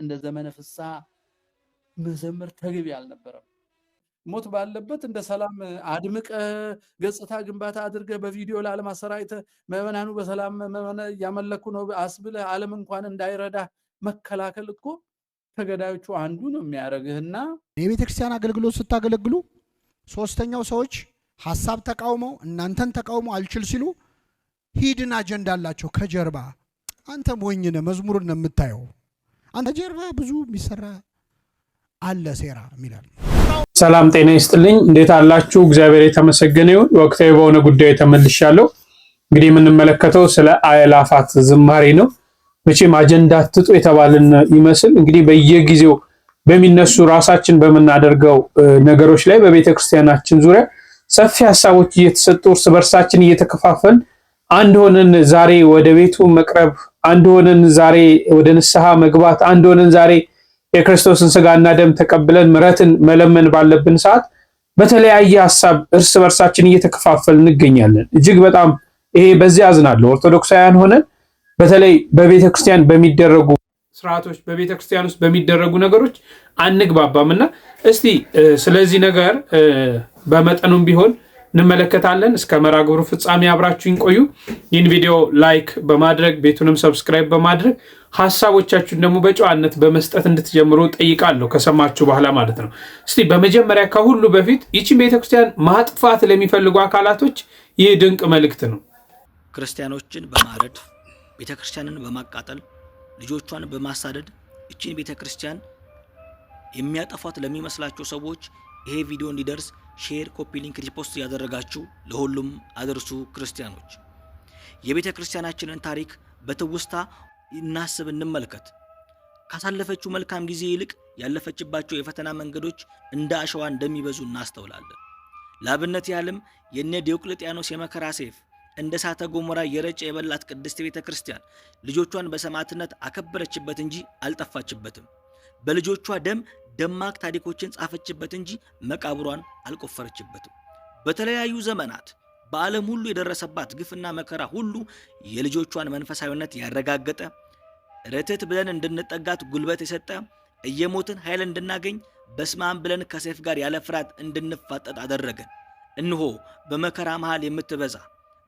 እንደ ዘመነ ፍስሐ መዘመር ተገቢ አልነበረም። ሞት ባለበት እንደ ሰላም አድምቀ ገጽታ ግንባታ አድርገ በቪዲዮ ለዓለም አሰራይተ ምዕመናኑ በሰላም እያመለኩ ነው አስብለህ ዓለም እንኳን እንዳይረዳ መከላከል እኮ ከገዳዮቹ አንዱ ነው የሚያደርግህና የቤተክርስቲያን አገልግሎት ስታገለግሉ ሶስተኛው ሰዎች ሐሳብ ተቃውመው እናንተን ተቃውመው አልችል ሲሉ ሂድን አጀንዳ አላቸው ከጀርባ። አንተ ሞኝ ነህ፣ መዝሙርን ነው የምታየው። አንተ ጀርባ ብዙ የሚሰራ አለ ሴራ የሚላል። ሰላም ጤና ይስጥልኝ። እንዴት አላችሁ? እግዚአብሔር የተመሰገነ ይሁን። ወቅታዊ በሆነ ጉዳይ ተመልሻለሁ። እንግዲህ የምንመለከተው ስለ አእላፋት ዝማሬ ነው። መቼም አጀንዳ ትጡ የተባልን ይመስል እንግዲህ በየጊዜው በሚነሱ ራሳችን በመናደርገው ነገሮች ላይ በቤተክርስቲያናችን ዙሪያ ሰፊ ሐሳቦች እየተሰጡ እርስ በርሳችን እየተከፋፈልን አንድ ሆነን ዛሬ ወደ ቤቱ መቅረብ፣ አንድ ሆነን ዛሬ ወደ ንስሐ መግባት፣ አንድ ሆነን ዛሬ የክርስቶስን ሥጋና ደም ተቀብለን ምሕረትን መለመን ባለብን ሰዓት በተለያየ ሐሳብ እርስ በርሳችን እየተከፋፈልን እንገኛለን። እጅግ በጣም ይሄ በዚህ አዝናለሁ። ኦርቶዶክሳውያን ሆነን በተለይ በቤተክርስቲያን በሚደረጉ ስርዓቶች በቤተክርስቲያን ውስጥ በሚደረጉ ነገሮች አንግባባምና እስቲ ስለዚህ ነገር በመጠኑም ቢሆን እንመለከታለን። እስከ መርሐ ግብሩ ፍጻሜ አብራችሁኝ ቆዩ። ይህን ቪዲዮ ላይክ በማድረግ ቤቱንም ሰብስክራይብ በማድረግ ሐሳቦቻችሁን ደግሞ በጨዋነት በመስጠት እንድትጀምሩ ጠይቃለሁ፣ ከሰማችሁ በኋላ ማለት ነው። እስቲ በመጀመሪያ ከሁሉ በፊት ይህችን ቤተክርስቲያን ማጥፋት ለሚፈልጉ አካላቶች ይህ ድንቅ መልእክት ነው። ክርስቲያኖችን በማረድ ቤተክርስቲያንን በማቃጠል ልጆቿን በማሳደድ እቺን ቤተክርስቲያን የሚያጠፋት ለሚመስላቸው ሰዎች ይሄ ቪዲዮ እንዲደርስ ሼር፣ ኮፒ ሊንክ፣ ሪፖስት ያደረጋችሁ ለሁሉም አድርሱ። ክርስቲያኖች የቤተክርስቲያናችንን ታሪክ በትውስታ እናስብ፣ እንመልከት። ካሳለፈችው መልካም ጊዜ ይልቅ ያለፈችባቸው የፈተና መንገዶች እንደ አሸዋ እንደሚበዙ እናስተውላለን። ለአብነት ያህልም የነ ዲዮቅልጥያኖስ የመከራ ሰይፍ እንደ እሳተ ገሞራ የረጨ የበላት ቅድስት ቤተክርስቲያን ልጆቿን በሰማዕትነት አከበረችበት እንጂ አልጠፋችበትም። በልጆቿ ደም ደማቅ ታሪኮችን ጻፈችበት እንጂ መቃብሯን አልቆፈረችበትም። በተለያዩ ዘመናት በዓለም ሁሉ የደረሰባት ግፍና መከራ ሁሉ የልጆቿን መንፈሳዊነት ያረጋገጠ፣ ርትዕት ብለን እንድንጠጋት ጉልበት የሰጠ፣ እየሞትን ኃይል እንድናገኝ በስማም ብለን ከሰይፍ ጋር ያለ ፍርሃት እንድንፋጠጥ አደረገን። እነሆ በመከራ መሃል የምትበዛ፣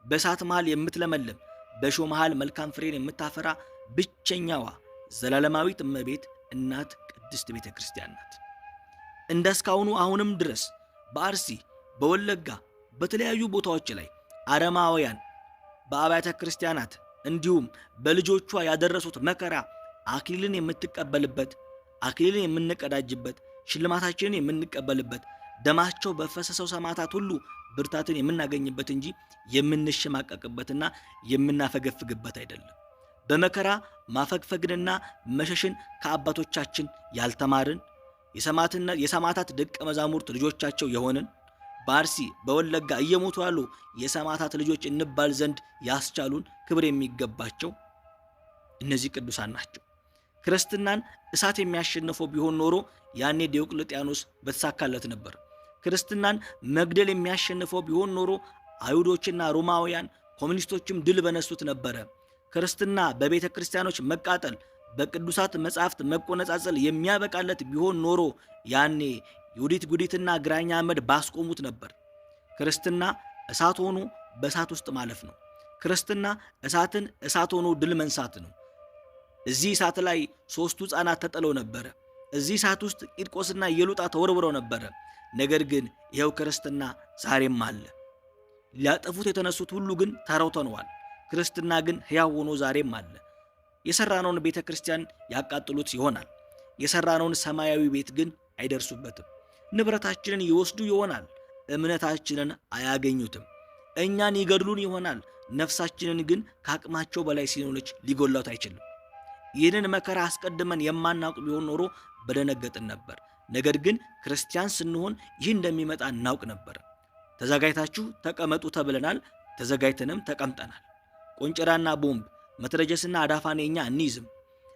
በእሳት መሃል የምትለመልም፣ በእሾህ መሃል መልካም ፍሬን የምታፈራ ብቸኛዋ ዘላለማዊት እመቤት እናት ቅድስት ቤተክርስቲያን ናት። እንደስካሁኑ አሁንም ድረስ በአርሲ፣ በወለጋ፣ በተለያዩ ቦታዎች ላይ አረማውያን በአብያተ ክርስቲያናት እንዲሁም በልጆቿ ያደረሱት መከራ አክሊልን የምትቀበልበት፣ አክሊልን የምንቀዳጅበት፣ ሽልማታችንን የምንቀበልበት፣ ደማቸው በፈሰሰው ሰማዕታት ሁሉ ብርታትን የምናገኝበት እንጂ የምንሸማቀቅበትና የምናፈገፍግበት አይደለም። በመከራ ማፈግፈግንና መሸሽን ከአባቶቻችን ያልተማርን የሰማዕታት ደቀ መዛሙርት ልጆቻቸው የሆንን በአርሲ በወለጋ እየሞቱ ያሉ የሰማዕታት ልጆች እንባል ዘንድ ያስቻሉን ክብር የሚገባቸው እነዚህ ቅዱሳን ናቸው። ክርስትናን እሳት የሚያሸንፈው ቢሆን ኖሮ ያኔ ዲዮቅልጥያኖስ በተሳካለት ነበር። ክርስትናን መግደል የሚያሸንፈው ቢሆን ኖሮ አይሁዶችና ሮማውያን ኮሚኒስቶችም ድል በነሱት ነበረ። ክርስትና በቤተ ክርስቲያኖች መቃጠል፣ በቅዱሳት መጻሕፍት መቆነጻጸል የሚያበቃለት ቢሆን ኖሮ ያኔ ዩዲት ጉዲትና ግራኛ አመድ ባስቆሙት ነበር። ክርስትና እሳት ሆኖ በእሳት ውስጥ ማለፍ ነው። ክርስትና እሳትን እሳት ሆኖ ድል መንሳት ነው። እዚህ እሳት ላይ 3ቱ ሕፃናት ተጥለው ነበረ። እዚህ እሳት ውስጥ ቂርቆስና ኢየሉጣ ተወርውረው ነበረ። ነገር ግን ይኸው ክርስትና ዛሬም አለ። ሊያጠፉት የተነሱት ሁሉ ግን ተረውተነዋል። ክርስትና ግን ሕያው ሆኖ ዛሬም አለ። የሰራነውን ቤተ ክርስቲያን ያቃጥሉት ይሆናል። የሰራነውን ሰማያዊ ቤት ግን አይደርሱበትም። ንብረታችንን ይወስዱ ይሆናል። እምነታችንን አያገኙትም። እኛን ይገድሉን ይሆናል። ነፍሳችንን ግን ከአቅማቸው በላይ ሲሆነች ሊጎላት አይችልም። ይህንን መከራ አስቀድመን የማናውቅ ቢሆን ኖሮ በደነገጥን ነበር። ነገር ግን ክርስቲያን ስንሆን ይህ እንደሚመጣ እናውቅ ነበር። ተዘጋጅታችሁ ተቀመጡ ተብለናል። ተዘጋጅተንም ተቀምጠናል። ቆንጨራና ቦምብ፣ መትረየስና አዳፋን እኛ እንይዝም።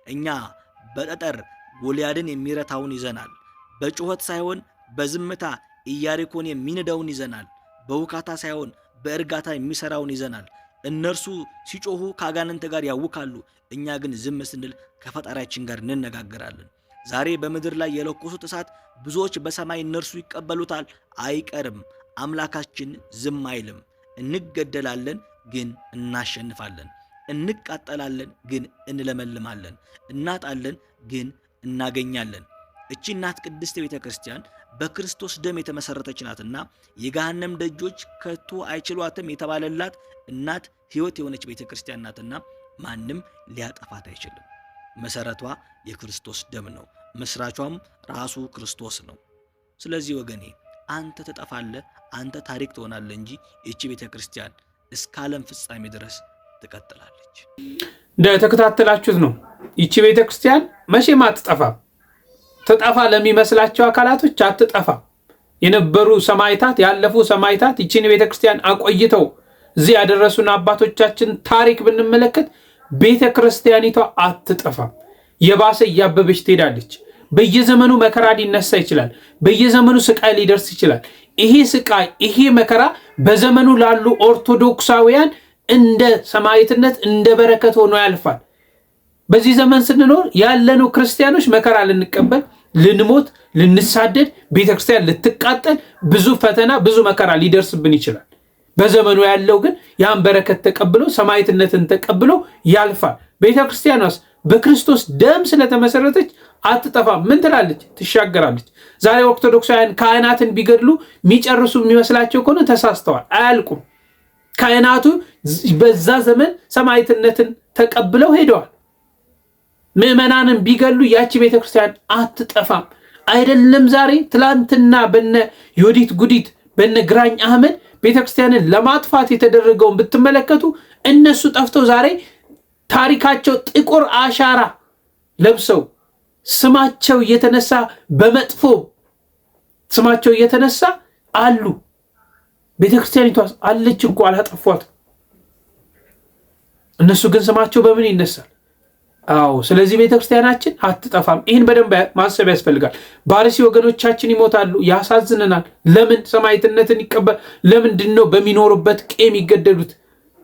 እኛ በጠጠር ጎልያድን የሚረታውን ይዘናል። በጩኸት ሳይሆን በዝምታ ኢያሪኮን የሚንደውን ይዘናል። በውካታ ሳይሆን በእርጋታ የሚሰራውን ይዘናል። እነርሱ ሲጮሁ ከአጋንንት ጋር ያውካሉ፣ እኛ ግን ዝም ስንል ከፈጣሪያችን ጋር እንነጋገራለን። ዛሬ በምድር ላይ የለኮሱት እሳት ብዙዎች በሰማይ እነርሱ ይቀበሉታል፣ አይቀርም። አምላካችን ዝም አይልም። እንገደላለን ግን እናሸንፋለን። እንቃጠላለን ግን እንለመልማለን። እናጣለን ግን እናገኛለን። እቺ እናት ቅድስት ቤተ ክርስቲያን በክርስቶስ ደም የተመሰረተች ናትና የገሃነም ደጆች ከቶ አይችሏትም የተባለላት እናት ሕይወት የሆነች ቤተ ክርስቲያን ናትና ማንም ሊያጠፋት አይችልም። መሰረቷ የክርስቶስ ደም ነው። መስራቿም ራሱ ክርስቶስ ነው። ስለዚህ ወገኔ አንተ ትጠፋለህ፣ አንተ ታሪክ ትሆናለህ እንጂ ይቺ ቤተ ክርስቲያን እስከ ዓለም ፍጻሜ ድረስ ትቀጥላለች። እንደተከታተላችሁት ነው። ይቺ ቤተ ክርስቲያን መቼም አትጠፋም። ትጠፋ ለሚመስላቸው አካላቶች አትጠፋም። የነበሩ ሰማዕታት፣ ያለፉ ሰማዕታት ይቺን ቤተ ክርስቲያን አቆይተው እዚህ ያደረሱን አባቶቻችን ታሪክ ብንመለከት ቤተ ክርስቲያኒቷ አትጠፋም። የባሰ እያበበች ትሄዳለች። በየዘመኑ መከራ ሊነሳ ይችላል። በየዘመኑ ስቃይ ሊደርስ ይችላል። ይሄ ስቃይ፣ ይሄ መከራ በዘመኑ ላሉ ኦርቶዶክሳውያን እንደ ሰማዕትነት እንደ በረከት ሆኖ ያልፋል። በዚህ ዘመን ስንኖር ያለነው ክርስቲያኖች መከራ ልንቀበል፣ ልንሞት፣ ልንሳደድ፣ ቤተክርስቲያን ልትቃጠል፣ ብዙ ፈተና፣ ብዙ መከራ ሊደርስብን ይችላል። በዘመኑ ያለው ግን ያን በረከት ተቀብሎ ሰማዕትነትን ተቀብሎ ያልፋል። ቤተክርስቲያኗስ በክርስቶስ ደም ስለተመሰረተች አትጠፋም። ምን ትላለች? ትሻገራለች። ዛሬ ኦርቶዶክሳውያን ካህናትን ቢገድሉ የሚጨርሱ የሚመስላቸው ከሆነ ተሳስተዋል። አያልቁም። ካህናቱ በዛ ዘመን ሰማዕትነትን ተቀብለው ሄደዋል። ምዕመናንን ቢገሉ ያቺ ቤተክርስቲያን አትጠፋም። አይደለም ዛሬ፣ ትላንትና በነ ዮዲት ጉዲት በነ ግራኝ አህመድ ቤተክርስቲያንን ለማጥፋት የተደረገውን ብትመለከቱ እነሱ ጠፍተው ዛሬ ታሪካቸው ጥቁር አሻራ ለብሰው ስማቸው እየተነሳ በመጥፎ ስማቸው እየተነሳ አሉ። ቤተክርስቲያኒቷ አለች እኮ አላጠፏት። እነሱ ግን ስማቸው በምን ይነሳል? አዎ። ስለዚህ ቤተክርስቲያናችን አትጠፋም። ይህን በደንብ ማሰብ ያስፈልጋል። ባርሲ ወገኖቻችን ይሞታሉ፣ ያሳዝነናል። ለምን ሰማዕትነትን ይቀበል? ለምንድን ነው በሚኖሩበት ቄም ይገደሉት?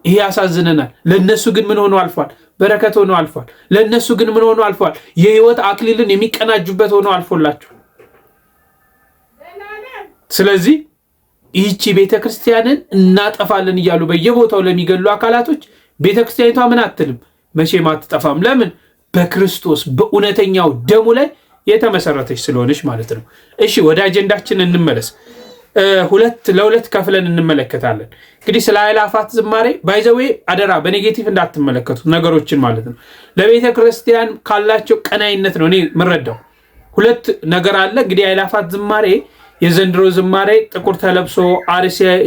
ይሄ ያሳዝነናል። ለነሱ ግን ምን ሆኖ አልፏል? በረከት ሆኖ አልፏል። ለነሱ ግን ምን ሆኖ አልፏል? የህይወት አክሊልን የሚቀናጁበት ሆኖ አልፎላቸዋል። ስለዚህ ይህቺ ቤተክርስቲያንን እናጠፋለን እያሉ በየቦታው ለሚገሉ አካላቶች ቤተክርስቲያኒቷ ምን አትልም፣ መቼም አትጠፋም። ለምን? በክርስቶስ በእውነተኛው ደሙ ላይ የተመሰረተች ስለሆነች ማለት ነው። እሺ ወደ አጀንዳችን እንመለስ። ለሁለት ከፍለን እንመለከታለን። እንግዲህ ስለ አእላፋት ዝማሬ ባይዘዌ አደራ በኔጌቲቭ እንዳትመለከቱት ነገሮችን ማለት ነው። ለቤተ ክርስቲያን ካላቸው ቀናይነት ነው እኔ የምረዳው። ሁለት ነገር አለ እንግዲህ አእላፋት ዝማሬ የዘንድሮ ዝማሬ ጥቁር ተለብሶ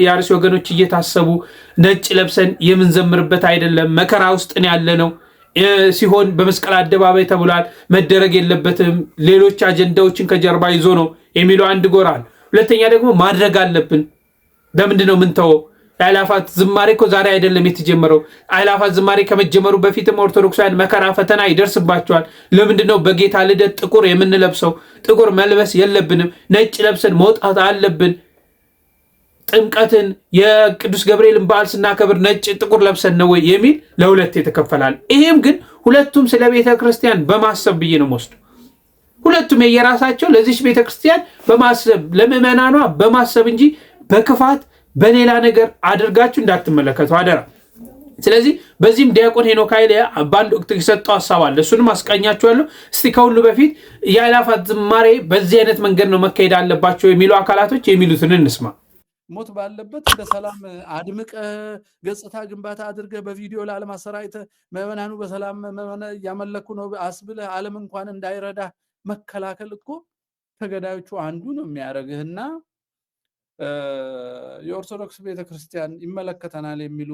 የአርሲ ወገኖች እየታሰቡ ነጭ ለብሰን የምንዘምርበት አይደለም። መከራ ውስጥ ያለ ነው ሲሆን በመስቀል አደባባይ ተብሏል። መደረግ የለበትም ሌሎች አጀንዳዎችን ከጀርባ ይዞ ነው የሚለው አንድ ጎራ አለ። ሁለተኛ ደግሞ ማድረግ አለብን። ለምንድን ነው የምንተወው? አእላፋት ዝማሬ እኮ ዛሬ አይደለም የተጀመረው። አእላፋት ዝማሬ ከመጀመሩ በፊትም ኦርቶዶክሳውያን መከራ ፈተና ይደርስባቸዋል። ለምንድን ነው በጌታ ልደት ጥቁር የምንለብሰው? ጥቁር መልበስ የለብንም። ነጭ ለብሰን መውጣት አለብን። ጥምቀትን የቅዱስ ገብርኤልን በዓል ስናከብር ነጭ ጥቁር ለብሰን ነው ወይ የሚል ለሁለት የተከፈላል። ይሄም ግን ሁለቱም ስለ ቤተ ክርስቲያን በማሰብ ብዬ ነው የምወስደው። ሁለቱም የየራሳቸው ለዚች ቤተ ክርስቲያን በማሰብ ለምዕመናኗ በማሰብ እንጂ በክፋት በሌላ ነገር አድርጋችሁ እንዳትመለከቱ አደራ። ስለዚህ በዚህም ዲያቆን ሄኖክ ኃይሌ በአንድ ወቅት የሰጠው ሀሳብ አለ። እሱንም አስቃኛችኋለሁ። እስቲ ከሁሉ በፊት የአእላፋት ዝማሬ በዚህ አይነት መንገድ ነው መካሄድ አለባቸው የሚሉ አካላቶች የሚሉትን እንስማ። ሞት ባለበት እንደ ሰላም አድምቀ ገጽታ ግንባታ አድርገ በቪዲዮ ለዓለም አሰራጭተ ምዕመናኑ በሰላም እያመለኩ ነው አስብለህ ዓለም እንኳን እንዳይረዳ መከላከል እኮ ከገዳዮቹ አንዱ ነው የሚያደርግህና የኦርቶዶክስ ቤተክርስቲያን ይመለከተናል የሚሉ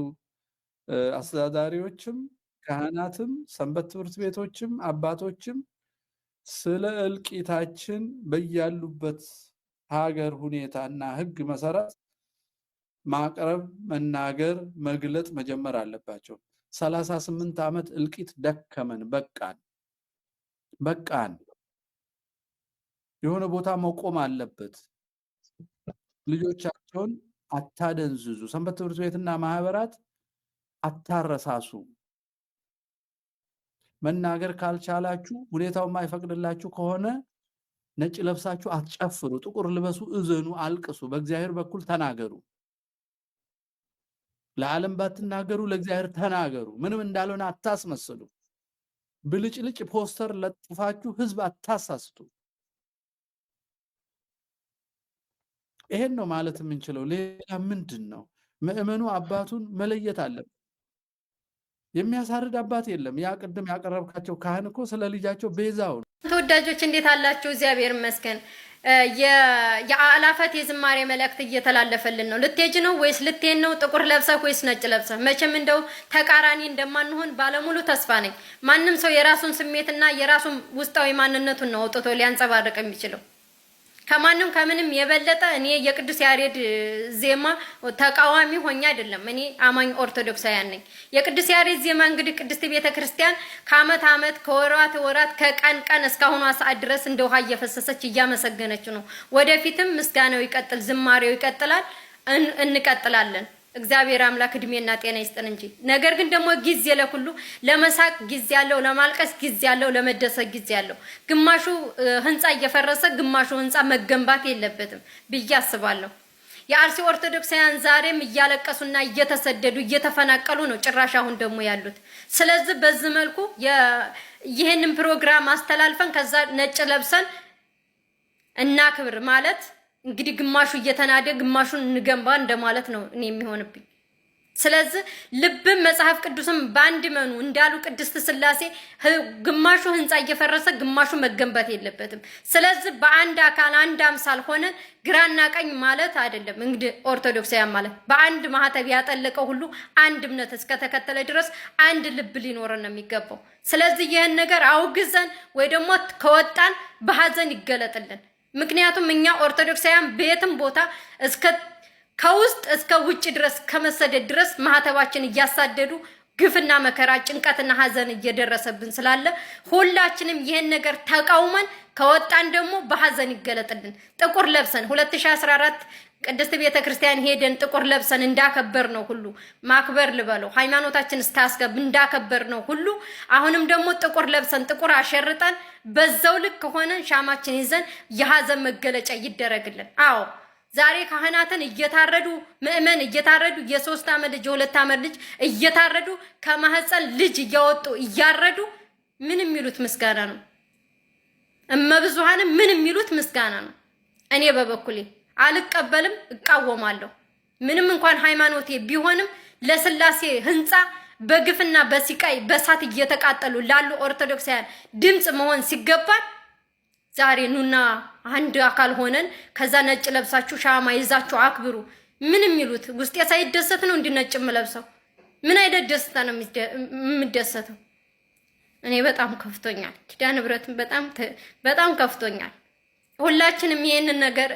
አስተዳዳሪዎችም ካህናትም ሰንበት ትምህርት ቤቶችም አባቶችም ስለ እልቂታችን በያሉበት ሀገር ሁኔታና ሕግ መሰረት ማቅረብ፣ መናገር፣ መግለጥ መጀመር አለባቸው። 38 ዓመት እልቂት ደከመን፣ በቃን። የሆነ ቦታ መቆም አለበት። ልጆቻቸውን አታደንዝዙ። ሰንበት ትምህርት ቤትና ማህበራት አታረሳሱ። መናገር ካልቻላችሁ ሁኔታው የማይፈቅድላችሁ ከሆነ ነጭ ለብሳችሁ አትጨፍሩ፣ ጥቁር ልበሱ፣ እዘኑ፣ አልቅሱ። በእግዚአብሔር በኩል ተናገሩ። ለዓለም ባትናገሩ ለእግዚአብሔር ተናገሩ። ምንም እንዳልሆነ አታስመስሉ። ብልጭልጭ ፖስተር ለጥፋችሁ ህዝብ አታሳስቱ። ይሄን ነው ማለት የምንችለው። ሌላ ምንድን ነው? ምእመኑ አባቱን መለየት አለበት። የሚያሳርድ አባት የለም። ያ ቅድም ያቀረብካቸው ካህን እኮ ስለ ልጃቸው ቤዛው ነው። ተወዳጆች እንዴት አላችሁ? እግዚአብሔር ይመስገን። የአእላፋት የዝማሬ መልእክት እየተላለፈልን ነው። ልትሄጂ ነው ወይስ ልትሄድ ነው? ጥቁር ለብሰህ ወይስ ነጭ ለብሰህ? መቼም እንደው ተቃራኒ እንደማንሆን ባለሙሉ ተስፋ ነኝ። ማንም ሰው የራሱን ስሜትና የራሱን ውስጣዊ ማንነቱን ነው አውጥቶ ሊያንጸባርቅ የሚችለው። ከማንም ከምንም የበለጠ እኔ የቅዱስ ያሬድ ዜማ ተቃዋሚ ሆኜ አይደለም። እኔ አማኝ ኦርቶዶክሳውያን ነኝ። የቅዱስ ያሬድ ዜማ እንግዲህ ቅድስት ቤተክርስቲያን ከአመት አመት ከወራት ወራት ከቀን ቀን እስካሁኗ ሰዓት ድረስ እንደ ውሃ እየፈሰሰች እያመሰገነች ነው። ወደፊትም ምስጋናው ይቀጥል፣ ዝማሬው ይቀጥላል፣ እንቀጥላለን። እግዚአብሔር አምላክ እድሜና ጤና ይስጠን እንጂ። ነገር ግን ደግሞ ጊዜ ለሁሉ ለመሳቅ ጊዜ ያለው፣ ለማልቀስ ጊዜ ያለው፣ ለመደሰት ጊዜ ያለው። ግማሹ ህንጻ እየፈረሰ ግማሹ ህንጻ መገንባት የለበትም ብዬ አስባለሁ። የአርሲ ኦርቶዶክሳውያን ዛሬም እያለቀሱና እየተሰደዱ እየተፈናቀሉ ነው፣ ጭራሽ አሁን ደግሞ ያሉት። ስለዚህ በዚህ መልኩ ይሄንን ፕሮግራም አስተላልፈን ከዛ ነጭ ለብሰን እናክብር ማለት እንግዲህ ግማሹ እየተናደ ግማሹን እንገንባ እንደማለት ነው እኔ የሚሆንብኝ። ስለዚህ ልብም መጽሐፍ ቅዱስም በአንድ መኑ እንዳሉ ቅድስት ሥላሴ ግማሹ ህንጻ እየፈረሰ ግማሹ መገንባት የለበትም። ስለዚህ በአንድ አካል አንድ አምሳል ሆነን ግራና ቀኝ ማለት አይደለም። እንግዲህ ኦርቶዶክሳውያን ማለት በአንድ ማህተብ ያጠለቀው ሁሉ አንድ እምነት እስከተከተለ ድረስ አንድ ልብ ሊኖረን ነው የሚገባው። ስለዚህ ይህን ነገር አውግዘን ወይ ደግሞ ከወጣን በሐዘን ይገለጥልን። ምክንያቱም እኛ ኦርቶዶክሳውያን በየትም ቦታ እስከ ከውስጥ እስከ ውጭ ድረስ ከመሰደድ ድረስ ማህተባችን እያሳደዱ ግፍና መከራ ጭንቀትና ሐዘን እየደረሰብን ስላለ ሁላችንም ይሄን ነገር ተቃውመን ከወጣን ደግሞ በሐዘን ይገለጥልን። ጥቁር ለብሰን 2014 ቅድስት ቤተክርስቲያን ሄደን ጥቁር ለብሰን እንዳከበር ነው ሁሉ ማክበር ልበለው ሃይማኖታችን ስታስገብ እንዳከበር ነው ሁሉ አሁንም ደግሞ ጥቁር ለብሰን ጥቁር አሸርጠን በዛው ልክ ሆነን ሻማችን ይዘን የሐዘን መገለጫ ይደረግልን። አዎ ዛሬ ካህናትን እየታረዱ ምእመን እየታረዱ የ3 ዓመት ልጅ የ2 ዓመት ልጅ እየታረዱ ከማህፀን ልጅ እያወጡ እያረዱ ምን የሚሉት ምስጋና ነው? እመብዙሃንም ምን የሚሉት ምስጋና ነው? እኔ በበኩሌ አልቀበልም፣ እቃወማለሁ። ምንም እንኳን ሃይማኖቴ ቢሆንም ለስላሴ ህንጻ በግፍና በሲቃይ በሳት እየተቃጠሉ ላሉ ኦርቶዶክሳውያን ድምጽ መሆን ሲገባል ዛሬ ኑና አንድ አካል ሆነን ከዛ ነጭ ለብሳችሁ ሻማ ይዛችሁ አክብሩ ምን የሚሉት? ውስጤ ሳይደሰት ነው እንድነጭም ለብሰው ምን አይነት ደስታ ነው የምደሰተው? እኔ በጣም ከፍቶኛል። ኪዳነ ምሕረትን በጣም ከፍቶኛል። ሁላችንም ይሄንን ነገር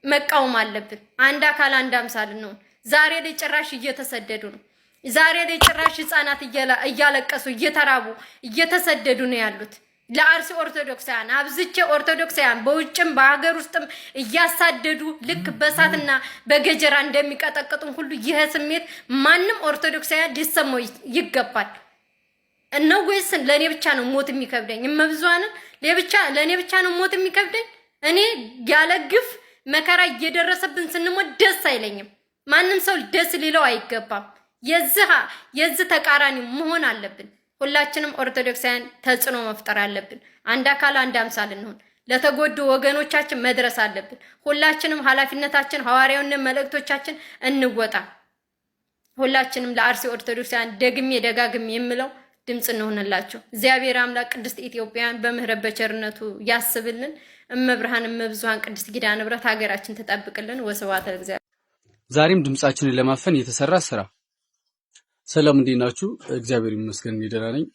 መቃወም አለብን። አንድ አካል አንድ አምሳል ነው። ዛሬ ላይ ጭራሽ እየተሰደዱ ነው። ዛሬ ላይ ጭራሽ ህፃናት እያለቀሱ እየተራቡ እየተሰደዱ ነው ያሉት። ለአርሲ ኦርቶዶክሳውያን አብዝቼ ኦርቶዶክሳውያን በውጭም በሀገር ውስጥም እያሳደዱ ልክ በሳትና በገጀራ እንደሚቀጠቅጡን ሁሉ ይሄ ስሜት ማንም ኦርቶዶክሳውያን ሊሰማው ይገባል። እነው ወይስ ለኔ ብቻ ነው ሞት የሚከብደኝ? እመብዙሃንን ለኔ ብቻ ነው ሞት የሚከብደኝ? እኔ ያለ ግፍ መከራ እየደረሰብን ስንሞት ደስ አይለኝም። ማንም ሰው ደስ ሊለው አይገባም። የዚህ ተቃራኒ መሆን አለብን። ሁላችንም ኦርቶዶክሳውያን ተጽዕኖ መፍጠር አለብን። አንድ አካል አንድ አምሳል እንሆን። ለተጎዱ ወገኖቻችን መድረስ አለብን። ሁላችንም ኃላፊነታችን ሐዋርያውና መልእክቶቻችን እንወጣ። ሁላችንም ለአርሲ ኦርቶዶክሳውያን ደግሜ ደጋግሜ የምለው ድምጽ እንሆንላቸው። እግዚአብሔር አምላክ ቅድስት ኢትዮጵያን በምህረት በቸርነቱ ያስብልን። እመብርሃን እመብዙሃን ቅድስት ኪዳነ ምሕረት ሀገራችን ተጠብቅልን። ወስብሐት ለእግዚአብሔር። ዛሬም ድምጻችንን ለማፈን የተሰራ ስራ። ሰላም እንዴት ናችሁ? እግዚአብሔር ይመስገን ደህና ነኝ።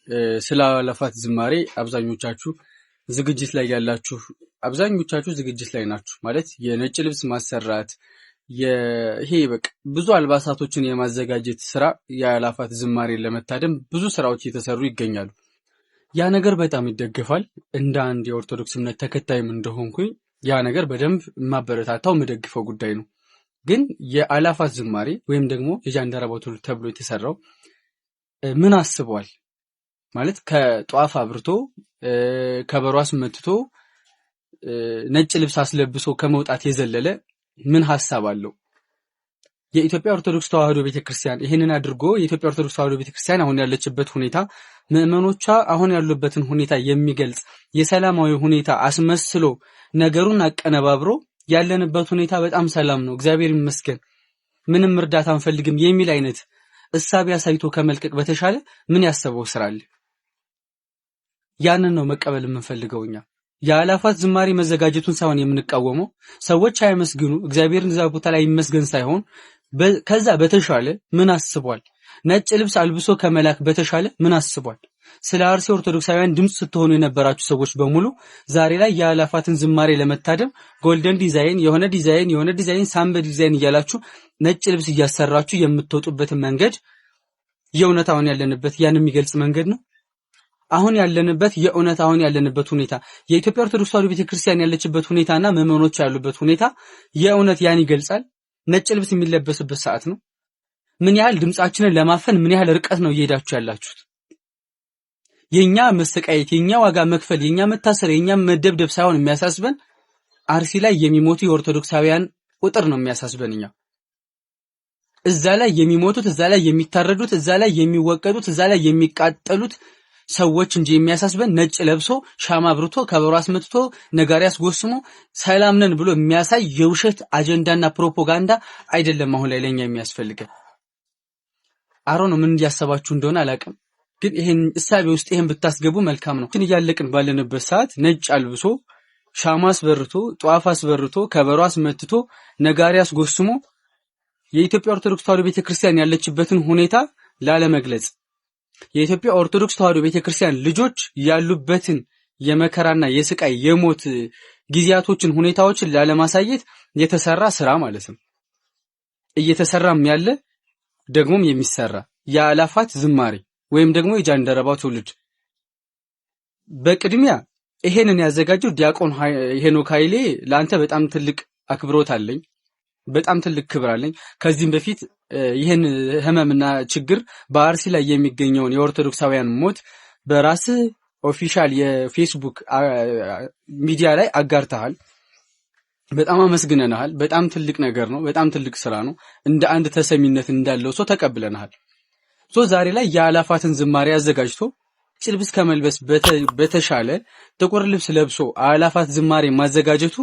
ስለ አእላፋት ዝማሬ አብዛኞቻችሁ ዝግጅት ላይ ያላችሁ፣ አብዛኞቻችሁ ዝግጅት ላይ ናችሁ ማለት የነጭ ልብስ ማሰራት ይሄ በቃ ብዙ አልባሳቶችን የማዘጋጀት ስራ የአእላፋት ዝማሬን ለመታደም ብዙ ስራዎች እየተሰሩ ይገኛሉ። ያ ነገር በጣም ይደገፋል። እንደ አንድ የኦርቶዶክስ እምነት ተከታይም እንደሆንኩኝ ያ ነገር በደንብ ማበረታታው መደግፈው ጉዳይ ነው። ግን የአላፋት ዝማሬ ወይም ደግሞ የጃንደረባው ትውልድ ተብሎ የተሰራው ምን አስቧል ማለት ከጧፍ አብርቶ ከበሮ አስመትቶ ነጭ ልብስ አስለብሶ ከመውጣት የዘለለ ምን ሐሳብ አለው? የኢትዮጵያ ኦርቶዶክስ ተዋሕዶ ቤተክርስቲያን ይሄንን አድርጎ የኢትዮጵያ ኦርቶዶክስ ተዋሕዶ ቤተክርስቲያን አሁን ያለችበት ሁኔታ ምዕመኖቿ አሁን ያሉበትን ሁኔታ የሚገልጽ የሰላማዊ ሁኔታ አስመስሎ ነገሩን አቀነባብሮ ያለንበት ሁኔታ በጣም ሰላም ነው እግዚአብሔር ይመስገን ምንም እርዳታ አንፈልግም የሚል አይነት እሳቤ አሳይቶ ከመልቀቅ በተሻለ ምን ያሰበው ስራ አለ? ያንን ነው መቀበል የምንፈልገውኛ። የአላፋት ዝማሬ መዘጋጀቱን ሳይሆን የምንቃወመው ሰዎች አያመስግኑ እግዚአብሔርን እዛ ቦታ ላይ ይመስገን ሳይሆን ከዛ በተሻለ ምን አስቧል? ነጭ ልብስ አልብሶ ከመላክ በተሻለ ምን አስቧል? ስለ አርሲ ኦርቶዶክሳውያን ድምጽ ስትሆኑ የነበራችሁ ሰዎች በሙሉ ዛሬ ላይ የአላፋትን ዝማሬ ለመታደም ጎልደን ዲዛይን የሆነ ዲዛይን ሳምበ ዲዛይን እያላችሁ ነጭ ልብስ እያሰራችሁ የምትወጡበት መንገድ የእውነት አሁን ያለንበት ያን የሚገልጽ መንገድ ነው። አሁን ያለንበት የእውነት አሁን ያለንበት ሁኔታ የኢትዮጵያ ኦርቶዶክስ ተዋሕዶ ቤተክርስቲያን ያለችበት ሁኔታና ምዕመኖች ያሉበት ሁኔታ የእውነት ያን ይገልጻል። ነጭ ልብስ የሚለበስበት ሰዓት ነው። ምን ያህል ድምጻችንን ለማፈን ምን ያህል ርቀት ነው እየሄዳችሁ ያላችሁት? የኛ መሰቃየት የኛ ዋጋ መክፈል የኛ መታሰር የኛ መደብደብ ሳይሆን የሚያሳስበን አርሲ ላይ የሚሞቱ የኦርቶዶክሳውያን ቁጥር ነው የሚያሳስበንኛ። እዛ ላይ የሚሞቱት እዛ ላይ የሚታረዱት እዛ ላይ የሚወቀዱት እዛ ላይ የሚቃጠሉት ሰዎች እንጂ የሚያሳስበን ነጭ ለብሶ ሻማ አብርቶ ከበሮ አስመትቶ ነጋሪ አስጎስሞ ሰላም ነን ብሎ የሚያሳይ የውሸት አጀንዳና ፕሮፓጋንዳ አይደለም አሁን ላይ ለኛ የሚያስፈልገን። አሮን ምን እንዲያሰባችሁ እንደሆነ አላውቅም፣ ግን ይሄን እሳቤ ውስጥ ይሄን ብታስገቡ መልካም ነው። ግን እያለቅን ባለንበት ሰዓት ነጭ አልብሶ ሻማ አስበርቶ ጧፍ አስበርቶ ከበሮ አስመትቶ ነጋሪ አስጎስሞ የኢትዮጵያ ኦርቶዶክስ ተዋሕዶ ቤተክርስቲያን ያለችበትን ሁኔታ ላለመግለጽ የኢትዮጵያ ኦርቶዶክስ ተዋሕዶ ቤተክርስቲያን ልጆች ያሉበትን የመከራና የስቃይ የሞት ጊዜያቶችን ሁኔታዎችን ላለማሳየት የተሰራ ስራ ማለት ነው። እየተሰራም ያለ ደግሞም የሚሰራ የአላፋት ዝማሬ ወይም ደግሞ የጃንደረባው ትውልድ በቅድሚያ ይሄንን ያዘጋጀው ዲያቆን ሄኖክ ኃይሌ ለአንተ በጣም ትልቅ አክብሮት አለኝ፣ በጣም ትልቅ ክብር አለኝ። ከዚህም በፊት ይሄን ህመምና ችግር በአርሲ ላይ የሚገኘውን የኦርቶዶክሳውያን ሞት በራስህ ኦፊሻል የፌስቡክ ሚዲያ ላይ አጋርተሃል። በጣም አመስግነናል። በጣም ትልቅ ነገር ነው። በጣም ትልቅ ስራ ነው። እንደ አንድ ተሰሚነት እንዳለው ሰው ተቀብለናል። ዛሬ ላይ የአላፋትን ዝማሬ አዘጋጅቶ ልብስ ከመልበስ በተሻለ ጥቁር ልብስ ለብሶ አላፋት ዝማሬ ማዘጋጀቱ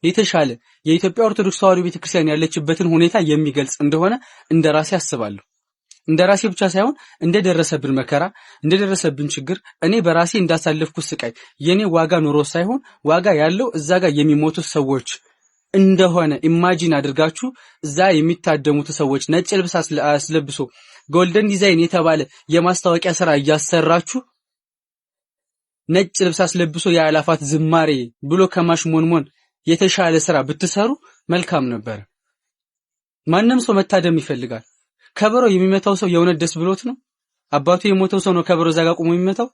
የተሻለ የኢትዮጵያ ኦርቶዶክስ ተዋሕዶ ቤተክርስቲያን ያለችበትን ሁኔታ የሚገልጽ እንደሆነ እንደራሴ አስባለሁ። እንደራሴ ብቻ ሳይሆን እንደደረሰብን መከራ እንደደረሰብን ችግር እኔ በራሴ እንዳሳለፍኩት ስቃይ የኔ ዋጋ ኑሮ ሳይሆን ዋጋ ያለው እዛ ጋር የሚሞቱ ሰዎች እንደሆነ ኢማጂን አድርጋችሁ እዛ የሚታደሙት ሰዎች ነጭ ልብስ አስለብሶ ጎልደን ዲዛይን የተባለ የማስታወቂያ ስራ እያሰራችሁ ነጭ ልብስ አስለብሶ የአላፋት ዝማሬ ብሎ ከማሽሞንሞን የተሻለ ስራ ብትሰሩ መልካም ነበር። ማንንም ሰው መታደም ይፈልጋል። ከበሮ የሚመታው ሰው የእውነት ደስ ብሎት ነው? አባቱ የሞተው ሰው ነው ከበሮ እዛ ጋር ቆሞ የሚመታው?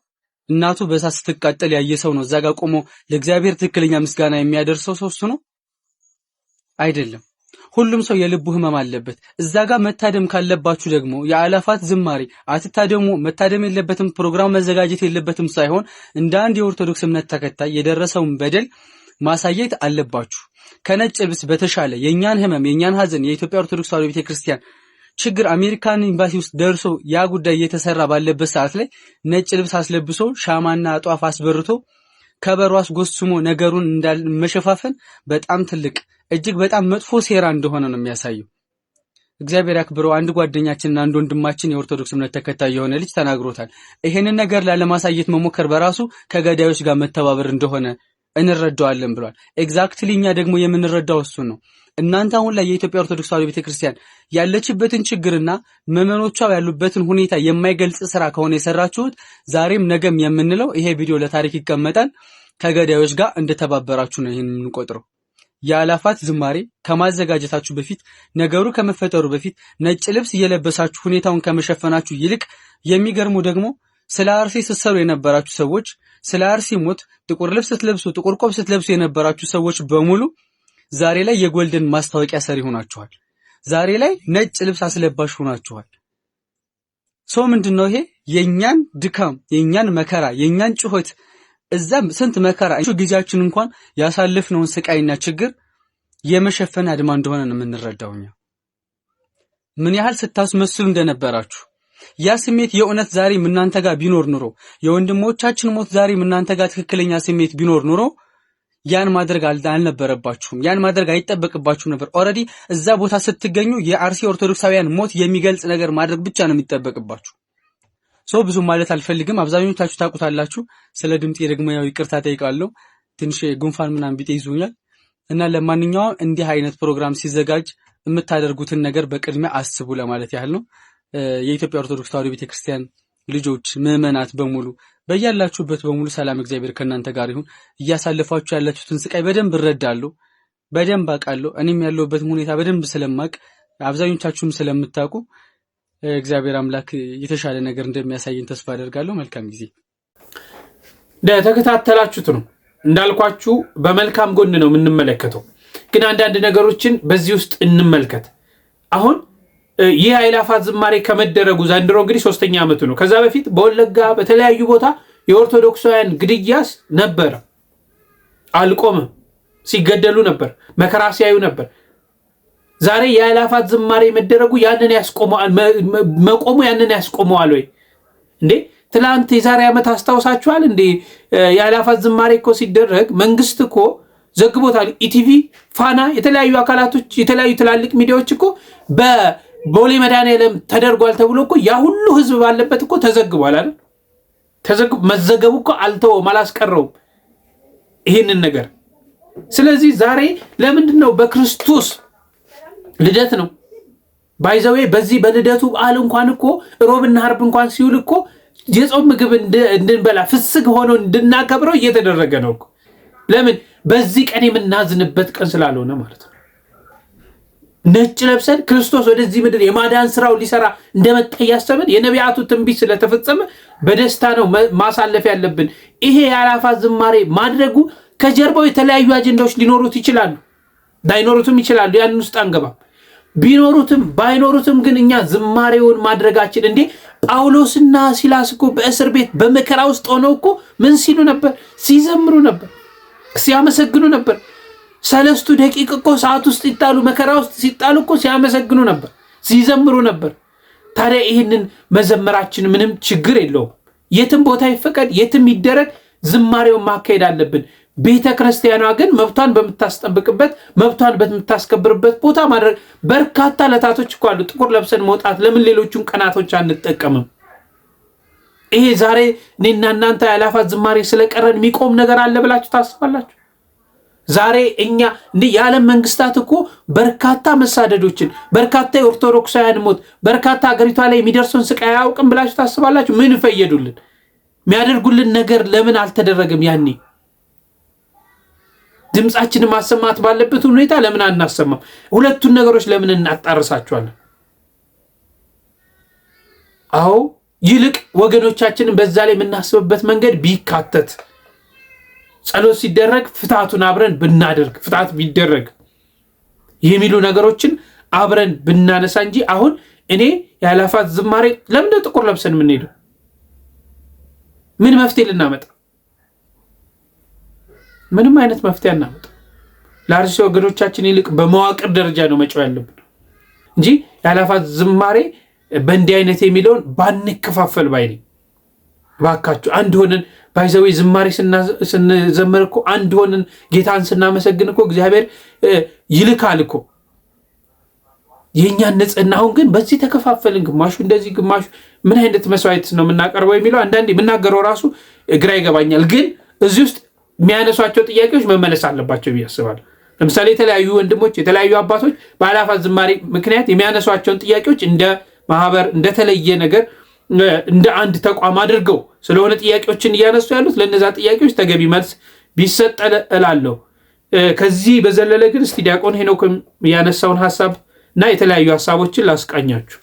እናቱ በእሳት ስትቃጠል ያየ ሰው ነው እዛ ጋር ቆሞ ለእግዚአብሔር ትክክለኛ ምስጋና የሚያደርሰው ሰው እሱ ነው? አይደለም። ሁሉም ሰው የልቡ ህመም አለበት። እዛ ጋር መታደም ካለባችሁ ደግሞ የአላፋት ዝማሬ አትታደሙ። መታደም የለበትም ፕሮግራም መዘጋጀት የለበትም ሳይሆን እንደ አንድ የኦርቶዶክስ እምነት ተከታይ የደረሰውን በደል ማሳየት አለባችሁ። ከነጭ ልብስ በተሻለ የኛን ህመም የኛን ሀዘን የኢትዮጵያ ኦርቶዶክስ ተዋሕዶ ቤተክርስቲያን ችግር አሜሪካን ኤምባሲ ውስጥ ደርሶ ያ ጉዳይ እየተሰራ ባለበት ሰዓት ላይ ነጭ ልብስ አስለብሶ ሻማና ጧፍ አስበርቶ ከበሮ አስጎስሞ ነገሩን መሸፋፈን በጣም ትልቅ እጅግ በጣም መጥፎ ሴራ እንደሆነ ነው የሚያሳየው። እግዚአብሔር ያክብረው። አንድ ጓደኛችንና አንድ ወንድማችን የኦርቶዶክስ እምነት ተከታይ የሆነ ልጅ ተናግሮታል። ይሄንን ነገር ላለማሳየት መሞከር በራሱ ከገዳዮች ጋር መተባበር እንደሆነ እንረዳዋለን ብሏል። ኤግዛክትሊ እኛ ደግሞ የምንረዳው እሱ ነው። እናንተ አሁን ላይ የኢትዮጵያ ኦርቶዶክስ ተዋሕዶ ቤተክርስቲያን ያለችበትን ችግርና ምዕመኖቿ ያሉበትን ሁኔታ የማይገልጽ ስራ ከሆነ የሰራችሁት ዛሬም ነገም የምንለው ይሄ ቪዲዮ ለታሪክ ይቀመጣል። ከገዳዮች ጋር እንደተባበራችሁ ነው ይሄን የምንቆጥረው። የአላፋት ዝማሬ ከማዘጋጀታችሁ በፊት ነገሩ ከመፈጠሩ በፊት ነጭ ልብስ እየለበሳችሁ ሁኔታውን ከመሸፈናችሁ ይልቅ የሚገርሙ ደግሞ ስለ አርሲ ስትሰሩ የነበራችሁ ሰዎች ስለ አርሲ ሞት ጥቁር ልብስ ስትለብሱ ጥቁር ቆብ ስትለብሱ የነበራችሁ ሰዎች በሙሉ ዛሬ ላይ የጎልደን ማስታወቂያ ሰሪ ሆናችኋል። ዛሬ ላይ ነጭ ልብስ አስለባሽ ሆናችኋል። ሰው ምንድነው ይሄ? የኛን ድካም፣ የኛን መከራ፣ የኛን ጩኸት እዛም ስንት መከራ ጊዜያችን እንኳን ያሳለፍነውን ስቃይና ችግር የመሸፈን አድማ እንደሆነ ነው የምንረዳው። ምን ያህል ስታስመስሉ እንደነበራችሁ ያ ስሜት የእውነት ዛሬ እናንተ ጋር ቢኖር ኑሮ የወንድሞቻችን ሞት ዛሬ እናንተ ጋር ትክክለኛ ስሜት ቢኖር ኑሮ ያን ማድረግ አልነበረባችሁም። ያን ማድረግ አይጠበቅባችሁ ነበር። ኦሬዲ እዛ ቦታ ስትገኙ የአርሲ ኦርቶዶክሳውያን ሞት የሚገልጽ ነገር ማድረግ ብቻ ነው የሚጠበቅባችሁ። ሰው ብዙ ማለት አልፈልግም። አብዛኞቻችሁ ታውቁታላችሁ። ስለ ድምጤ ደግሞ ያው ይቅርታ ጠይቃለሁ። ትንሽ ጉንፋን ምናምን ቢጤ ይዞኛል እና ለማንኛውም እንዲህ አይነት ፕሮግራም ሲዘጋጅ የምታደርጉትን ነገር በቅድሚያ አስቡ ለማለት ያህል ነው። የኢትዮጵያ ኦርቶዶክስ ተዋሕዶ ቤተክርስቲያን ልጆች ምዕመናት በሙሉ በያላችሁበት በሙሉ ሰላም እግዚአብሔር ከእናንተ ጋር ይሁን። እያሳለፋችሁ ያላችሁትን ስቃይ በደንብ እረዳለሁ፣ በደንብ አውቃለሁ። እኔም ያለሁበትን ሁኔታ በደንብ ስለማቅ አብዛኞቻችሁም ስለምታውቁ እግዚአብሔር አምላክ የተሻለ ነገር እንደሚያሳየን ተስፋ አደርጋለሁ። መልካም ጊዜ። ተከታተላችሁት ነው እንዳልኳችሁ በመልካም ጎን ነው የምንመለከተው፣ ግን አንዳንድ ነገሮችን በዚህ ውስጥ እንመልከት። አሁን ይህ አእላፋት ዝማሬ ከመደረጉ ዘንድሮ እንግዲህ 3ኛ ዓመቱ ነው። ከዛ በፊት በወለጋ በተለያዩ ቦታ የኦርቶዶክሳውያን ግድያስ ነበረ፣ አልቆመም። ሲገደሉ ነበር፣ መከራ ሲያዩ ነበር። ዛሬ የአእላፋት ዝማሬ መደረጉ ያንን ያስቆመዋል? መቆሙ ያንን ያስቆመዋል ወይ እንዴ? ትላንት የዛሬ ዓመት አስታውሳችኋል እንዴ? የአእላፋት ዝማሬ እኮ ሲደረግ መንግስት እኮ ዘግቦታል። ኢቲቪ፣ ፋና፣ የተለያዩ አካላቶች፣ የተለያዩ ትላልቅ ሚዲያዎች እኮ በቦሌ መድኃኔዓለም ተደርጓል ተብሎ እኮ ያ ሁሉ ህዝብ ባለበት እኮ ተዘግቧል አይደል? መዘገቡ እኮ አልተወም፣ አላስቀረውም ይህንን ነገር። ስለዚህ ዛሬ ለምንድን ነው በክርስቶስ ልደት ነው ባይዘዌ በዚህ በልደቱ በዓል እንኳን እኮ ሮብና ዓርብ እንኳን ሲውል እኮ የጾም ምግብ እንድንበላ ፍስግ ሆኖ እንድናከብረው እየተደረገ ነው እኮ። ለምን? በዚህ ቀን የምናዝንበት ቀን ስላልሆነ ማለት ነው። ነጭ ለብሰን ክርስቶስ ወደዚህ ምድር የማዳን ስራው ሊሰራ እንደመጣ እያሰብን የነቢያቱ ትንቢት ስለተፈጸመ በደስታ ነው ማሳለፍ ያለብን። ይሄ የአእላፋት ዝማሬ ማድረጉ ከጀርባው የተለያዩ አጀንዳዎች ሊኖሩት ይችላሉ፣ ላይኖሩትም ይችላሉ። ያን ውስጥ አንገባም። ቢኖሩትም ባይኖሩትም ግን እኛ ዝማሬውን ማድረጋችን እንዴ ጳውሎስና ሲላስ እኮ በእስር ቤት በመከራ ውስጥ ሆነው እኮ ምን ሲሉ ነበር? ሲዘምሩ ነበር፣ ሲያመሰግኑ ነበር። 3 ደቂቃ እኮ ሰዓት ውስጥ ይጣሉ፣ መከራ ውስጥ ሲጣሉ እኮ ሲያመሰግኑ ነበር፣ ሲዘምሩ ነበር። ታዲያ ይህንን መዘመራችን ምንም ችግር የለውም። የትም ቦታ ይፈቀድ፣ የትም ይደረግ፣ ዝማሬውን ማካሄድ አለብን። ቤተ ክርስቲያኗ ግን መብቷን በምታስጠብቅበት መብቷን በምታስከብርበት ቦታ ማድረግ። በርካታ ዕለታቶች እኮ አሉ ጥቁር ለብሰን መውጣት። ለምን ሌሎቹን ቀናቶች አንጠቀምም? ይሄ ዛሬ እኔና እናንተ የአእላፋት ዝማሬ ስለቀረን የሚቆም ነገር አለ ብላችሁ ታስባላችሁ? ዛሬ እኛ እንደ የዓለም መንግስታት እኮ በርካታ መሳደዶችን፣ በርካታ የኦርቶዶክሳውያን ሞት፣ በርካታ ሀገሪቷ ላይ የሚደርሰውን ስቃይ አያውቅም ብላችሁ ታስባላችሁ? ምን ፈየዱልን? የሚያደርጉልን ነገር ለምን አልተደረገም? ያኔ ድምጻችንን ማሰማት ባለበት ሁኔታ ለምን አናሰማም? ሁለቱን ነገሮች ለምን እናጣርሳቸዋለን? አዎ ይልቅ ወገኖቻችንን በዛ ላይ የምናስብበት መንገድ ቢካተት፣ ጸሎት ሲደረግ ፍታቱን አብረን ብናደርግ፣ ፍታት ቢደረግ የሚሉ ነገሮችን አብረን ብናነሳ እንጂ አሁን እኔ የአእላፋት ዝማሬ ለምን ጥቁር ለብሰን የምንሄደው? ምን መፍትሄ ልናመጣ? ምንም አይነት መፍትሄ አናመጣ። ለአርሲ ወገኖቻችን ይልቅ በመዋቅር ደረጃ ነው መጫው ያለብን እንጂ የአእላፋት ዝማሬ በእንዲህ አይነት የሚለውን ባንከፋፈል ባይ ነኝ። ባካችሁ አንድ ሆነን ባይዘዌ ዝማሬ ስንዘምር እኮ አንድ ሆነን ጌታን ስናመሰግን እኮ እግዚአብሔር ይልካል እኮ የእኛን ንጽህና። አሁን ግን በዚህ ተከፋፈልን፣ ግማሹ እንደዚህ ግማሹ ምን አይነት መስዋዕት ነው የምናቀርበው የሚለው አንዳንዴ የምናገረው ራሱ ግራ ይገባኛል። ግን እዚህ ውስጥ የሚያነሷቸው ጥያቄዎች መመለስ አለባቸው ብዬ አስባለሁ። ለምሳሌ የተለያዩ ወንድሞች፣ የተለያዩ አባቶች በአእላፋት ዝማሬ ምክንያት የሚያነሷቸውን ጥያቄዎች እንደ ማህበር እንደተለየ ነገር እንደ አንድ ተቋም አድርገው ስለሆነ ጥያቄዎችን እያነሱ ያሉት ለነዛ ጥያቄዎች ተገቢ መልስ ቢሰጥ እላለሁ። ከዚህ በዘለለ ግን እስቲ ዲያቆን ሄኖክ ያነሳውን ሐሳብ እና የተለያዩ ሐሳቦችን ላስቃኛችሁ።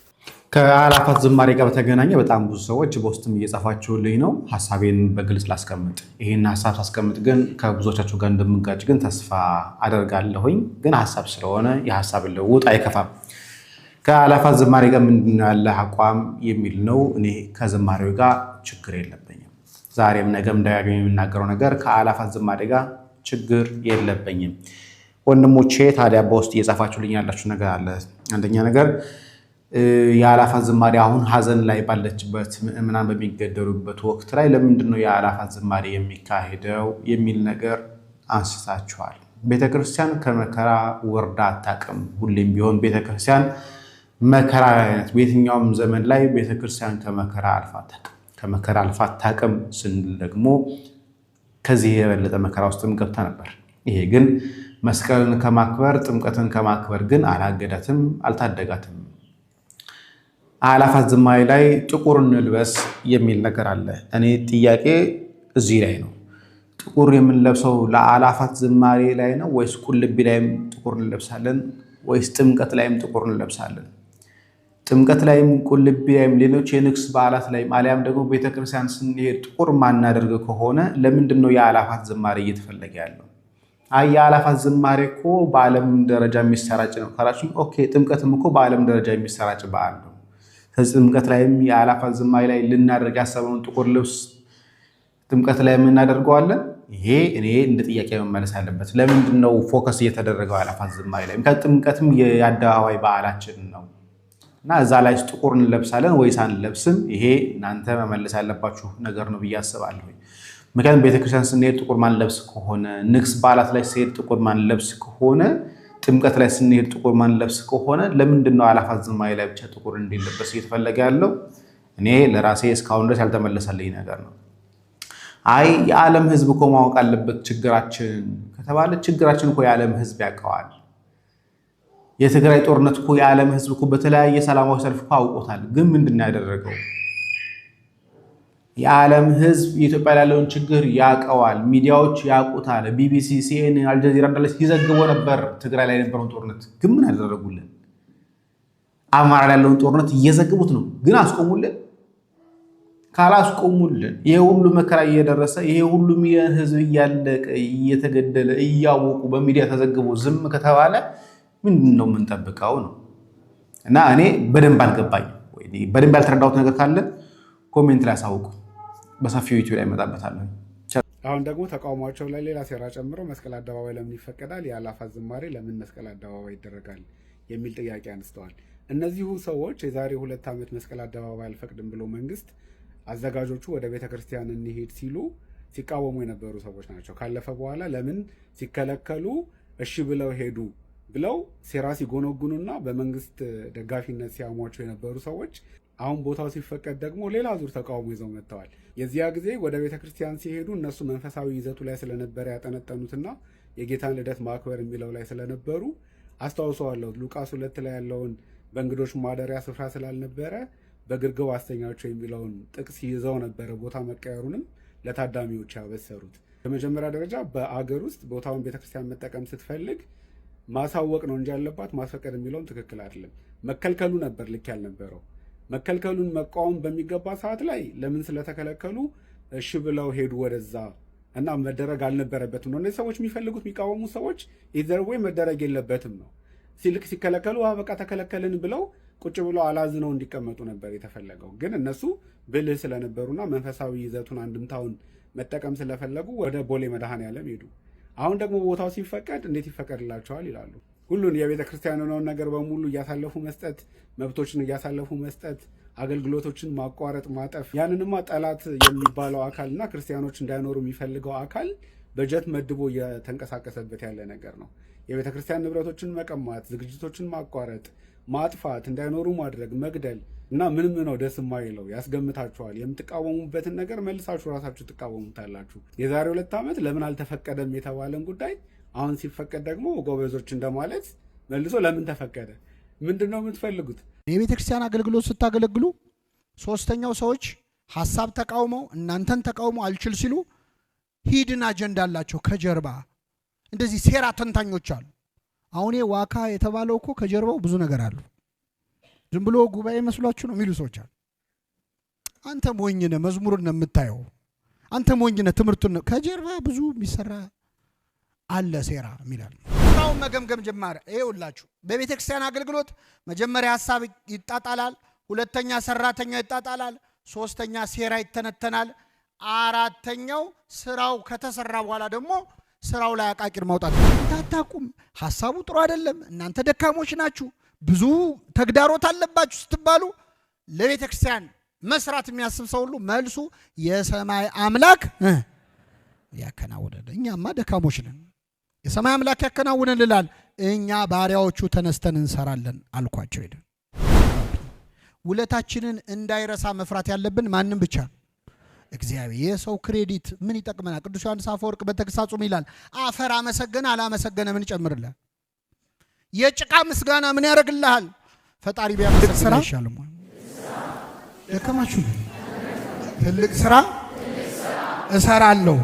ከአእላፋት ዝማሬ ጋር በተገናኘ በጣም ብዙ ሰዎች በውስጥም እየጻፋችሁልኝ ነው። ሐሳቤን በግልጽ ላስቀምጥ። ይሄን ሐሳብ ሳስቀምጥ ግን ከብዙዎቻችሁ ጋር እንደምንጋጭ ግን ተስፋ አደርጋለሁኝ። ግን ሐሳብ ስለሆነ የሐሳብ ልውውጥ አይከፋም። ከአእላፋት ዝማሬ ጋር ምንድነው ያለህ አቋም የሚል ነው። እኔ ከዝማሬው ጋር ችግር የለብኝም። ዛሬም ነገም ደጋግሜ የምናገረው ነገር ከአእላፋት ዝማሬ ጋር ችግር የለብኝም። ወንድሞቼ ታዲያ በውስጥ እየጻፋችሁልኝ ያላችሁ ነገር አለ። አንደኛ ነገር የአእላፋት ዝማሬ አሁን ሀዘን ላይ ባለችበት ምዕመናን በሚገደሉበት ወቅት ላይ ለምንድነው የአእላፋት ዝማሬ የሚካሄደው የሚል ነገር አንስታችኋል። ቤተክርስቲያን ከመከራ ወርዳ አታውቅም። ሁሌም ቢሆን ቤተክርስቲያን መከራ አይነት በየትኛውም ዘመን ላይ ቤተክርስቲያን ከመከራ አልፋ አታውቅም ስንል ደግሞ ከዚህ የበለጠ መከራ ውስጥም ገብታ ነበር። ይሄ ግን መስቀልን ከማክበር ጥምቀትን ከማክበር ግን አላገዳትም፣ አልታደጋትም። አእላፋት ዝማሬ ላይ ጥቁር እንልበስ የሚል ነገር አለ። እኔ ጥያቄ እዚህ ላይ ነው። ጥቁር የምንለብሰው ለአእላፋት ዝማሬ ላይ ነው ወይስ ቁልቢ ላይም ጥቁር እንለብሳለን? ወይስ ጥምቀት ላይም ጥቁር እንለብሳለን? ጥምቀት ላይም ቁልቢ ላይም ሌሎች የንግስ በዓላት ላይም አሊያም ደግሞ ቤተክርስቲያን ስንሄድ ጥቁር ማናደርግ ከሆነ ለምንድነው የአእላፋት ዝማሬ እየተፈለገ ያለው? የአእላፋት ዝማሬ እኮ በዓለም ደረጃ የሚሰራጭ ነው ካላችሁ፣ ኦኬ ጥምቀትም እኮ በዓለም ደረጃ የሚሰራጭ በዓል ነው። ስለዚህ ጥምቀት ላይም የአእላፋት ዝማሬ ላይ ልናደርግ ያሰበውን ጥቁር ልብስ ጥምቀት ላይ የምናደርገዋለን? ይሄ እኔ እንደ ጥያቄ መመለስ አለበት። ለምንድነው ፎከስ እየተደረገው አእላፋት ዝማሬ ላይ? ጥምቀትም የአደባባይ በዓላችን ነው እና እዛ ላይ ጥቁር እንለብሳለን ወይስ አንለብስም? ይሄ እናንተ መመለስ ያለባችሁ ነገር ነው ብዬ አስባለሁ። ምክንያቱም ቤተክርስቲያን ስንሄድ ጥቁር ማንለብስ ከሆነ፣ ንግስ በዓላት ላይ ስንሄድ ጥቁር ማንለብስ ከሆነ፣ ጥምቀት ላይ ስንሄድ ጥቁር ማንለብስ ከሆነ ለምንድነው አእላፋት ዝማሬ ላይ ብቻ ጥቁር እንዲለበስ እየተፈለገ ያለው? እኔ ለራሴ እስካሁን ድረስ ያልተመለሰልኝ ነገር ነው። የዓለም ህዝብ እኮ ማወቅ አለበት ችግራችን ከተባለ ችግራችን እኮ የዓለም ህዝብ ያውቀዋል። የትግራይ ጦርነት እኮ የዓለም ህዝብ እኮ በተለያየ ሰላማዊ ሰልፍ እኮ አውቆታል። ግን ምንድነው ያደረገው? የዓለም ህዝብ የኢትዮጵያ ያለውን ችግር ያውቀዋል። ሚዲያዎች ያውቁታል። ቢቢሲ፣ ሲኤንኤን፣ አልጀዚራ እንዳለ ሲዘግቡ ነበር ትግራይ ላይ የነበረውን ጦርነት። ግን ምን አደረጉልን? አማራ ላይ ያለውን ጦርነት እየዘግቡት ነው። ግን አስቆሙልን? ካላስቆሙልን ይሄ ሁሉ መከራ እየደረሰ ይሄ ሁሉ ህዝብ እያለቀ እየተገደለ እያወቁ በሚዲያ ተዘግቦ ዝም ከተባለ ምንድነው የምንጠብቀው ነው? እና እኔ በደንብ አልገባኝ ወይ በደንብ ያልተረዳሁት ነገር ካለ ኮሜንት ላይ አሳውቁ። በሰፊው ዩቲዩብ ላይ እመጣበታለሁ። አሁን ደግሞ ተቃውሟቸው ላይ ሌላ ሴራ ጨምሮ መስቀል አደባባይ ለምን ይፈቀዳል? የአእላፋት ዝማሬ ለምን መስቀል አደባባይ ይደረጋል? የሚል ጥያቄ አንስተዋል። እነዚሁ ሰዎች የዛሬ 2 ዓመት መስቀል አደባባይ አልፈቅድም ብሎ መንግስት አዘጋጆቹ ወደ ቤተክርስቲያን እንሂድ ሲሉ ሲቃወሙ የነበሩ ሰዎች ናቸው። ካለፈ በኋላ ለምን ሲከለከሉ እሺ ብለው ሄዱ ብለው ሴራ ሲጎነጉኑና በመንግስት ደጋፊነት ሲያሟቸው የነበሩ ሰዎች አሁን ቦታው ሲፈቀድ ደግሞ ሌላ ዙር ተቃውሞ ይዘው መጥተዋል። የዚያ ጊዜ ወደ ቤተክርስቲያን ሲሄዱ እነሱ መንፈሳዊ ይዘቱ ላይ ስለነበረ ያጠነጠኑትና የጌታን ልደት ማክበር የሚለው ላይ ስለነበሩ አስታውሰዋለሁ። ሉቃስ 2 ላይ ያለውን በእንግዶች ማደሪያ ስፍራ ስላልነበረ በግርግብ አስተኛቸው የሚለውን ጥቅስ ይዘው ነበረ ቦታ መቀየሩንም ለታዳሚዎች ያበሰሩት። በመጀመሪያ ደረጃ በአገር ውስጥ ቦታውን ቤተክርስቲያን መጠቀም ስትፈልግ ማሳወቅ ነው እንጂ ያለባት ማስፈቀድ የሚለውን ትክክል አይደለም። መከልከሉ ነበር ልክ ያልነበረው። መከልከሉን መቃወም በሚገባ ሰዓት ላይ ለምን ስለተከለከሉ እሺ ብለው ሄዱ ወደዛ እና መደረግ አልነበረበትም ነው። እነዚህ ሰዎች የሚፈልጉት የሚቃወሙ ሰዎች ኢዘር ወይ መደረግ የለበትም ነው። ሲልክ ሲከለከሉ በቃ ተከለከልን ብለው ቁጭ ብለው አላዝነው እንዲቀመጡ ነበር የተፈለገው። ግን እነሱ ብልህ ስለነበሩና መንፈሳዊ ይዘቱን አንድምታውን መጠቀም ስለፈለጉ ወደ ቦሌ መድኃኔዓለም ሄዱ። አሁን ደግሞ ቦታው ሲፈቀድ እንዴት ይፈቀድላቸዋል ይላሉ። ሁሉን የቤተ ክርስቲያንን ነገር በሙሉ እያሳለፉ መስጠት፣ መብቶችን እያሳለፉ መስጠት፣ አገልግሎቶችን ማቋረጥ፣ ማጠፍ። ያንንማ ጠላት የሚባለው አካልና ክርስቲያኖች እንዳይኖሩ የሚፈልገው አካል በጀት መድቦ እየተንቀሳቀሰበት ያለ ነገር ነው። የቤተ ክርስቲያን ንብረቶችን መቀማት፣ ዝግጅቶችን ማቋረጥ፣ ማጥፋት፣ እንዳይኖሩ ማድረግ፣ መግደል እና ምንም ነው ደስ የማይለው ያስገምታችኋል። የምትቃወሙበትን ነገር መልሳችሁ ራሳችሁ ትቃወሙታላችሁ። የዛሬ 2 ዓመት ለምን አልተፈቀደም የተባለን ጉዳይ አሁን ሲፈቀድ ደግሞ ጎበዞች እንደማለት መልሶ ለምን ተፈቀደ? ምንድን ነው የምትፈልጉት? የቤተ ክርስቲያን አገልግሎት ስታገለግሉ ሶስተኛው ሰዎች ሀሳብ ተቃውመው እናንተን ተቃውመው አልችል ሲሉ ሂድን አጀንዳ አላቸው ከጀርባ እንደዚህ ሴራ ተንታኞች አሉ። አሁን ዋካ የተባለው እኮ ከጀርባው ብዙ ነገር አሉ። ዝም ብሎ ጉባኤ መስሏችሁ ነው የሚሉ ሰዎች አሉ። አንተ ሞኝ ነህ፣ መዝሙርን ነው የምታየው። አንተ ሞኝ ነህ፣ ትምህርቱን ነው። ከጀርባ ብዙ የሚሰራ አለ ሴራ የሚላል። ስራውን መገምገም ጀመረ። ይኸውላችሁ በቤተ ክርስቲያን አገልግሎት መጀመሪያ ሐሳብ ይጣጣላል፣ ሁለተኛ ሰራተኛ ይጣጣላል፣ ሶስተኛ ሴራ ይተነተናል፣ አራተኛው ስራው ከተሰራ በኋላ ደግሞ ስራው ላይ አቃቂር ማውጣት። ታታቁም ሐሳቡ ጥሩ አይደለም፣ እናንተ ደካሞች ናችሁ፣ ብዙ ተግዳሮት አለባችሁ ስትባሉ ለቤተ ክርስቲያን መስራት የሚያስብ ሰው ሁሉ መልሱ የሰማይ አምላክ ያከናውነልን። እኛማ ደካሞች ነን፣ የሰማይ አምላክ ያከናውነልናል፣ እኛ ባሪያዎቹ ተነስተን እንሰራለን አልኳቸው። ሄደ ውለታችንን እንዳይረሳ መፍራት ያለብን ማንም ብቻ እግዚአብሔር። የሰው ክሬዲት ምን ይጠቅመናል? ቅዱስ ዮሐንስ አፈወርቅ በተግሳጹም ይላል አፈር አመሰገነ አላመሰገነ ምን ይጨምርልሃል? የጭቃ ምስጋና ምን ያደርግልሃል? ፈጣሪ ቢያመሰግን አይሻልም? ደከማችሁ። ትልቅ ስራ እሰራለሁ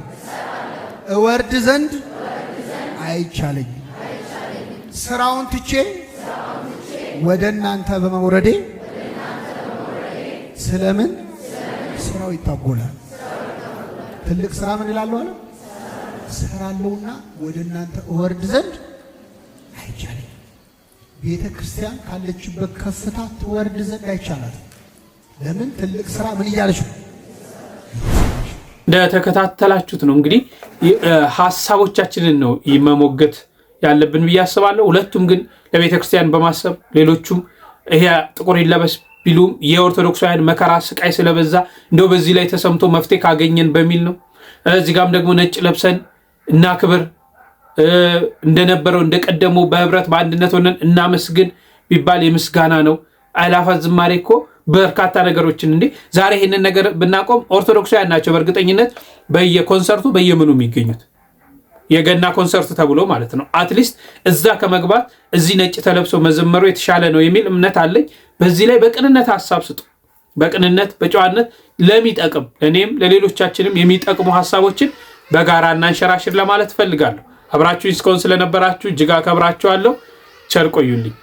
እወርድ ዘንድ አይቻለኝ። ስራውን ትቼ ወደ እናንተ በመውረዴ ስለምን ስራው ይታጎላል። ትልቅ ስራ ምን ይላል አለ? እሰራለሁና ወደ እናንተ እወርድ ዘንድ አይቻለኝ። ቤተ ክርስቲያን ካለችበት ከፍታ ትወርድ ዘንድ አይቻላትም። ለምን? ትልቅ ስራ ምን እያለች ነው? እንደተከታተላችሁት ነው እንግዲህ ሐሳቦቻችንን ነው መሞገት ያለብን ብዬ አስባለሁ። ሁለቱም ግን ለቤተ ክርስቲያን በማሰብ ሌሎቹም ይሄ ጥቁር ይለበስ ቢሉም የኦርቶዶክሳውያን መከራ ስቃይ ስለበዛ እንደው በዚህ ላይ ተሰምቶ መፍትሄ ካገኘን በሚል ነው። እዚህ ጋም ደግሞ ነጭ ለብሰን እናክብር እንደነበረው እንደቀደሙ በህብረት በአንድነት ሆነን እናመስግን ቢባል የምስጋና ነው። አእላፋት ዝማሬ እኮ በርካታ ነገሮችን እንዴ ዛሬ ይሄንን ነገር ብናቆም ኦርቶዶክሳውያን ናቸው በእርግጠኝነት በየኮንሰርቱ በየምኑ የሚገኙት የገና ኮንሰርት ተብሎ ማለት ነው። አትሊስት እዛ ከመግባት እዚህ ነጭ ተለብሶ መዘመሩ የተሻለ ነው የሚል እምነት አለኝ። በዚህ ላይ በቅንነት ሐሳብ ስጡ። በቅንነት በጨዋነት ለሚጠቅም ለኔም ለሌሎቻችንም የሚጠቅሙ ሐሳቦችን በጋራ እናንሸራሽር ለማለት ፈልጋለሁ። አብራችሁ እስካሁን ስለነበራችሁ እጅግ አከብራችኋለሁ። ቸር ቆዩልኝ።